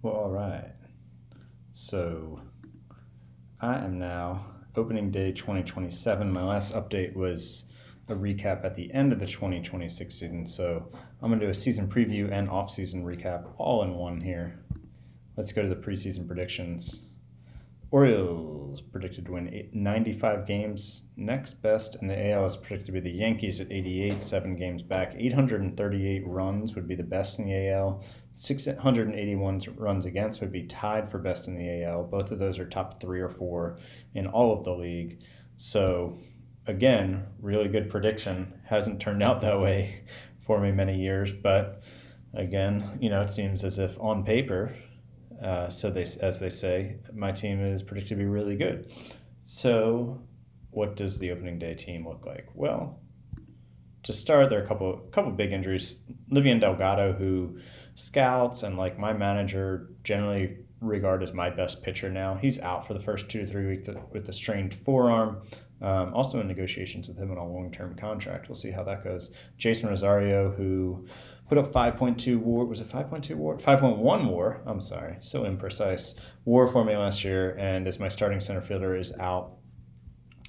Well, all right. So I am now opening day 2027. My last update was a recap at the end of the 2026 season. So I'm going to do a season preview and off-season recap all in one here. Let's go to the preseason predictions. Orioles predicted to win 95 games. Next best in the AL is predicted to be the Yankees at 88, 7 games back. 838 runs would be the best in the AL. 681 runs against would be tied for best in the AL. Both of those are top 3 or 4 in all of the league. So, again, really good prediction. Hasn't turned out that way for me many years, but again, it seems as if on paper, as they say, my team is predicted to be really good. So, what does the opening day team look like? Well, to start, there are a couple big injuries. Livian Delgado, who scouts and like my manager generally regard as my best pitcher now, he's out for the first 2 to 3 weeks with a strained forearm. Also in negotiations with him on a long-term contract. We'll see how that goes. Jason Rosario, who put up 5.2 WAR. Was it 5.2 WAR? 5.1 WAR. I'm sorry, so imprecise. WAR for me last year, and as my starting center fielder is out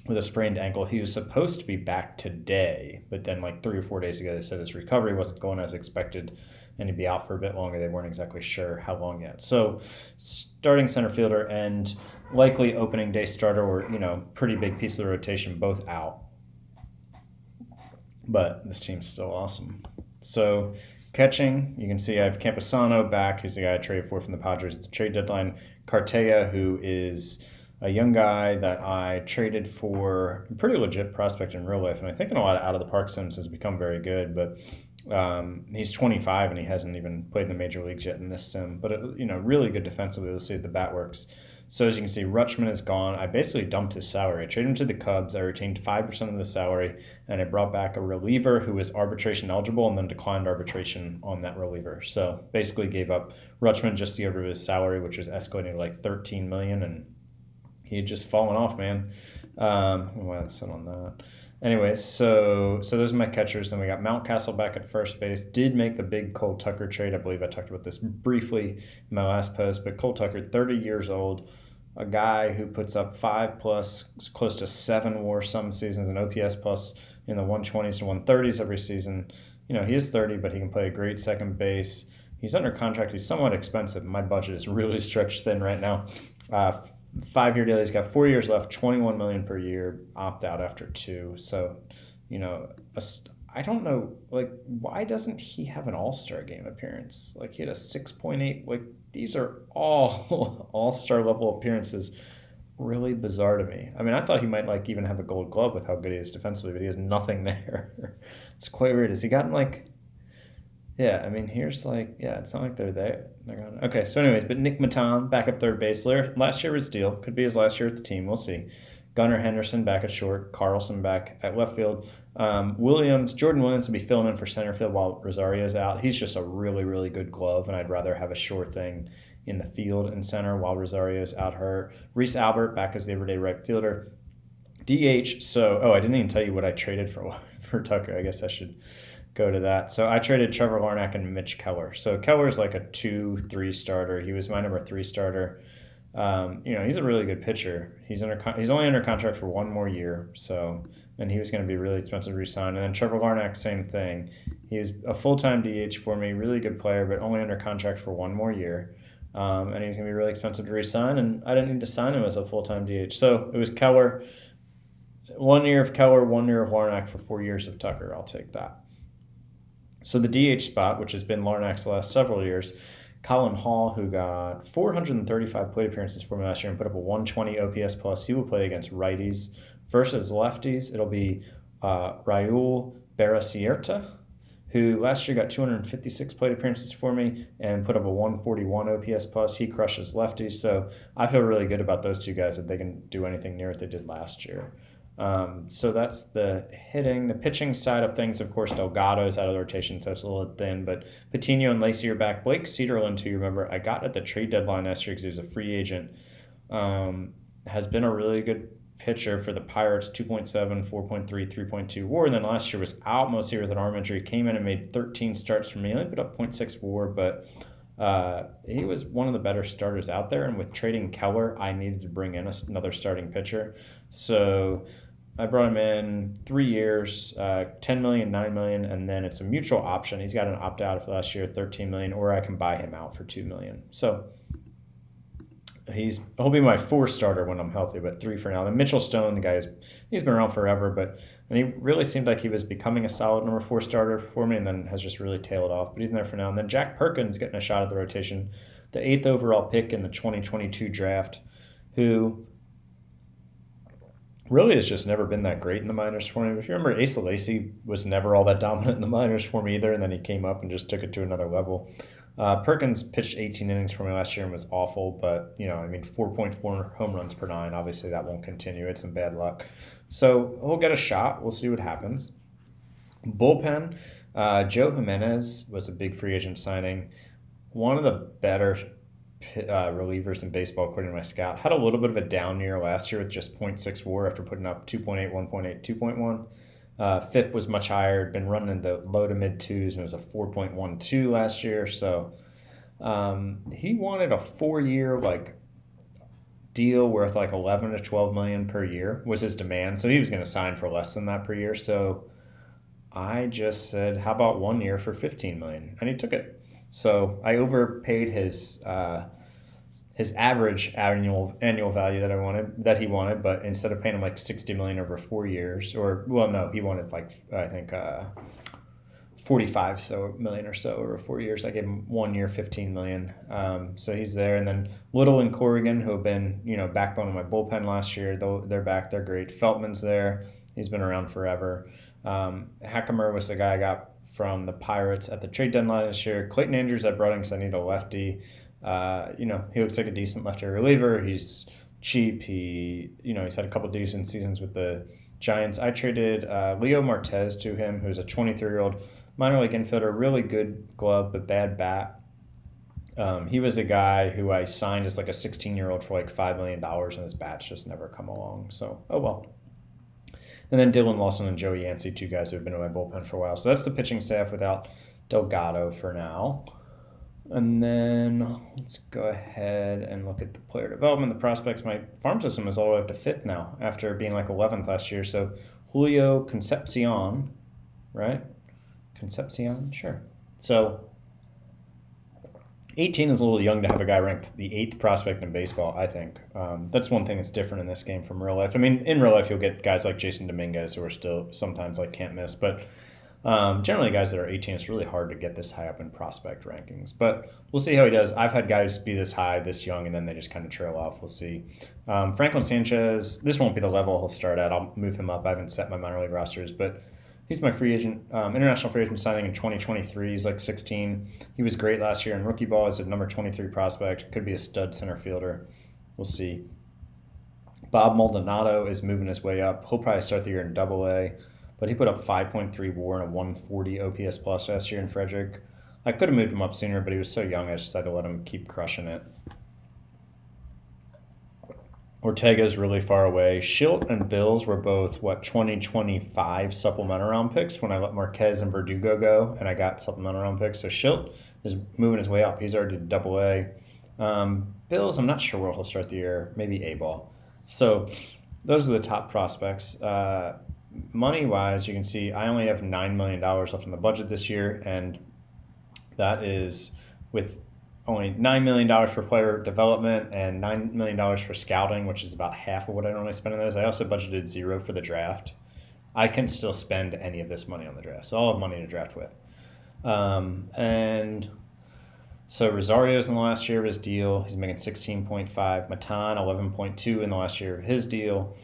with a sprained ankle. He was supposed to be back today, but then like 3 or 4 days ago, they said his recovery wasn't going as expected, and he'd be out for a bit longer. They weren't exactly sure how long yet. So starting center fielder and likely opening day starter or, pretty big piece of the rotation, both out. But this team's still awesome. So catching, you can see I have Campusano back. He's the guy I traded for from the Padres at the trade deadline. Cartea, who is a young guy that I traded for, a pretty legit prospect in real life. And I think in a lot of out-of-the-park sims has become very good. But he's 25 and he hasn't even played in the major leagues yet in this sim. But, really good defensively. We'll see if the bat works. So as you can see, Rutschman is gone. I basically dumped his salary. I traded him to the Cubs. I retained 5% of the salary, and I brought back a reliever who was arbitration eligible and then declined arbitration on that reliever. So basically gave up Rutschman just to get rid of his salary, which was escalating to like $13 million, and he had just fallen off, man. Why that's set on that. Anyways, so those are my catchers. Then we got Mountcastle back at first base. Did make the big Cole Tucker trade. I believe I talked about this briefly in my last post. But Cole Tucker, 30 years old, a guy who puts up 5+, close to 7 WAR some seasons, and OPS plus in the 120s to 130s every season. He is 30, but he can play a great second base. He's under contract. He's somewhat expensive. My budget is really stretched thin right now. 5-year deal. He's got 4 years left, $21 million per year, opt out after 2. So, I don't know, why doesn't he have an all-star game appearance? He had a 6.8. These are all all-star level appearances. Really bizarre to me. I mean, I thought he might even have a Gold Glove with how good he is defensively, but he has nothing there. It's quite weird. Has he gotten Yeah, I mean, here's it's not like they're there. They're gone. Okay, so anyways, but Nick Maton back at third base. Last year was Steele. Could be his last year with the team. We'll see. Gunnar Henderson back at short. Carlson back at left field. Jordan Williams will be filling in for center field while Rosario's out. He's just a really, really good glove, and I'd rather have a sure thing in the field and center while Rosario's out hurt. Reese Albert back as the everyday right fielder. DH, I didn't even tell you what I traded for Tucker. I guess I should go to that. So I traded Trevor Larnach and Mitch Keller. So Keller's like a 2-3 starter. He was my number 3 starter. He's a really good pitcher. He's only under contract for 1 more year. And he was going to be really expensive to re-sign. And then Trevor Larnach, same thing. He's a full-time DH for me, really good player, but only under contract for 1 more year. And he's going to be really expensive to re-sign. And I didn't need to sign him as a full-time DH. So it was Keller. 1 year of Keller, 1 year of Larnach for 4 years of Tucker. I'll take that. So the DH spot, which has been Larnach's the last several years, Colin Hall, who got 435 plate appearances for me last year and put up a 120 OPS plus. He will play against righties versus lefties. It'll be Raul Baracierta, who last year got 256 plate appearances for me and put up a 141 OPS plus. He crushes lefties, so I feel really good about those two guys that they can do anything near what they did last year. So that's the hitting. The pitching side of things, of course, Delgado is out of the rotation, so it's a little thin. But Patino and Lacey are back. Blake Cederland, who you remember I got at the trade deadline last year because he was a free agent, has been a really good pitcher for the Pirates, 2.7, 4.3, 3.2 WAR. And then last year was out most year with an arm injury. Came in and made 13 starts for me. He only put up 0.6 WAR, but He was one of the better starters out there, and with trading Keller, I needed to bring in another starting pitcher. So I brought him in 3 years, 10 million, 9 million, and then it's a mutual option. He's got an opt out for last year, 13 million, or I can buy him out for 2 million. So he'll be my 4 starter when I'm healthy, but 3 for now. Then Mitchell Stone, the guy he's been around forever, and he really seemed like he was becoming a solid number 4 starter for me, and then has just really tailed off. But he's in there for now. And then Jack Perkins getting a shot at the rotation, the 8th overall pick in the 2022 draft, who really has just never been that great in the minors for me. If you remember, Asa Lacy was never all that dominant in the minors for me either, and then he came up and just took it to another level. Perkins pitched 18 innings for me last year and was awful, but 4.4 home runs per 9. Obviously, that won't continue. It's some bad luck. So he'll get a shot. We'll see what happens. Bullpen, Joe Jimenez was a big free agent signing. One of the better relievers in baseball, according to my scout. Had a little bit of a down year last year with just 0.6 WAR after putting up 2.8, 1.8, 2.1. FIP was much higher, had been running in the low to mid 2s, and it was a 4.12 last year. So he wanted a 4-year deal worth 11 to 12 million per year was his demand. So he was going to sign for less than that per year. So I just said, how about 1 year for 15 million? And he took it. So I overpaid his average annual value that he wanted, but instead of paying him 60 million over 4 years, he wanted 45 million or so over 4 years. I gave him 1 year, 15 million. So he's there. And then Little and Corrigan, who have been backbone of my bullpen last year, they're back. They're great. Feltman's there. He's been around forever. Hackemer was the guy I got from the Pirates at the trade deadline this year. Clayton Andrews I brought in because I need a lefty. He looks like a decent lefty reliever. He's cheap. He's had a couple decent seasons with the Giants. I traded Leo Martez to him, who's a 23-year-old minor league infielder, really good glove but bad bat. He was a guy who I signed as a 16-year-old for $5 million, and his bat's just never come along. So, oh well. And then Dylan Lawson and Joey Yancey, 2 guys who have been in my bullpen for a while. So that's the pitching staff without Delgado for now. And then let's go ahead and look at the player development, the prospects. My farm system is all the way up to 5th now after being 11th last year. So Julio Concepcion, right? Concepcion, sure. So 18 is a little young to have a guy ranked the 8th prospect in baseball, I think. That's one thing that's different in this game from real life. I mean, in real life, you'll get guys like Jason Dominguez who are still sometimes can't miss. But generally, guys that are 18, it's really hard to get this high up in prospect rankings. But we'll see how he does. I've had guys be this high, this young, and then they just kind of trail off. We'll see. Franklin Sanchez, this won't be the level he'll start at. I'll move him up. I haven't set my minor league rosters, but he's my free agent, international free agent signing in 2023. He's 16. He was great last year in rookie ball. He's a number 23 prospect. Could be a stud center fielder. We'll see. Bob Maldonado is moving his way up. He'll probably start the year in Double-A, but he put up 5.3 WAR and a 140 OPS plus last year in Frederick. I could have moved him up sooner, but he was so young I just decided to let him keep crushing it. Ortega's really far away. Schilt and Bills were both, 2025 supplemental round picks when I let Marquez and Verdugo go, and I got supplemental round picks. So Schilt is moving his way up. He's already Double-A. Bills, I'm not sure where he'll start the year. Maybe A-ball. So those are the top prospects. Money-wise, you can see I only have $9 million left in the budget this year, and that is with only $9 million for player development and $9 million for scouting, which is about half of what I normally spend on those. I also budgeted $0 for the draft. I can still spend any of this money on the draft, so I'll have money to draft with. And so Rosario's in the last year of his deal. He's making 16.5. Matan, 11.2 in the last year of his deal.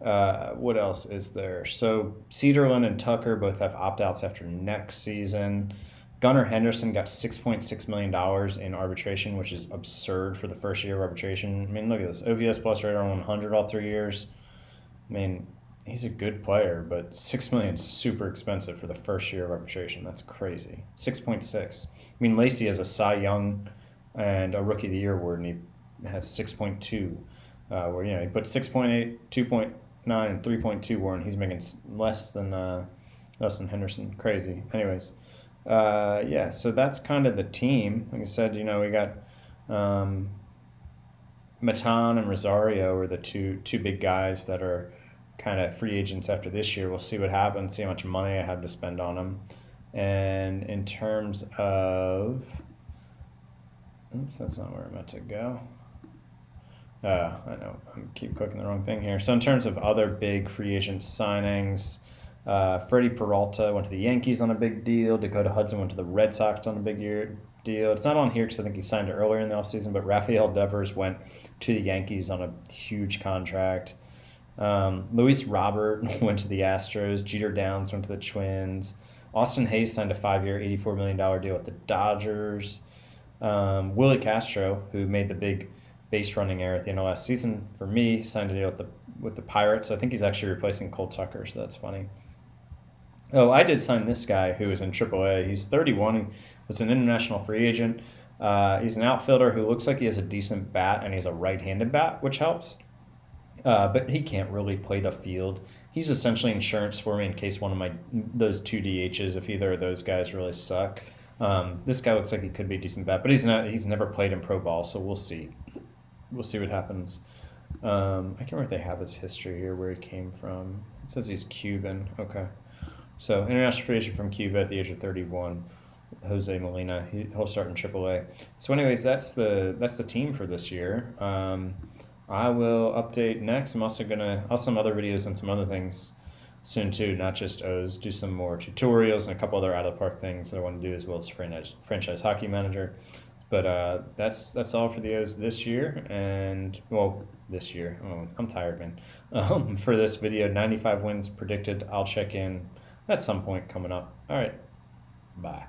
What else is there? So Cedarlin and Tucker both have opt-outs after next season. Gunnar Henderson got $6.6 million in arbitration, which is absurd for the first year of arbitration. I mean, look at this. OPS plus right around 100 all 3 years. I mean, he's a good player, but $6 million is super expensive for the first year of arbitration. That's crazy. 6.6. I mean, Lacey has a Cy Young and a Rookie of the Year award, and he has 6.2, where, he put 6.8, 2.9, and 3.2 WAR, and he's making less than Henderson. Crazy. Anyways. Yeah, so that's kind of the team. Like I said, we got Matan and Rosario are the two big guys that are kind of free agents after this year. We'll see what happens, see how much money I have to spend on them. And in terms of, oops, that's not where I meant to go. I know, I keep clicking the wrong thing here. So in terms of other big free agent signings, Freddie Peralta went to the Yankees on a big deal. Dakota Hudson went to the Red Sox on a big deal. It's not on here because I think he signed earlier in the offseason, but Rafael Devers went to the Yankees on a huge contract. Luis Robert went to the Astros. Jeter Downs went to the Twins. Austin Hayes signed a 5-year, $84 million deal with the Dodgers. Willie Castro, who made the big base running error at the end of last season for me, signed a deal with the Pirates. I think he's actually replacing Cole Tucker, so that's funny. Oh, I did sign this guy who is in AAA. He's 31. He was an international free agent. He's an outfielder who looks like he has a decent bat, and he's a right-handed bat, which helps. But he can't really play the field. He's essentially insurance for me in case one of those two DHs, if either of those guys really suck. This guy looks like he could be a decent bat, but he's not. He's never played in pro ball, so we'll see. We'll see what happens. I can't remember if they have his history here, where he came from. It says he's Cuban. Okay. So international free agent from Cuba at the age of 31, Jose Molina. He'll start in AAA. So anyways, that's the team for this year. I will update next. I'll some other videos and some other things soon too, not just O's. Do some more tutorials and a couple other out of the park things that I want to do, as well as franchise hockey manager. But that's all for the O's this year, and this year. Oh, I'm tired, man. For this video, 95 wins predicted. I'll check in at some point coming up. All right, bye.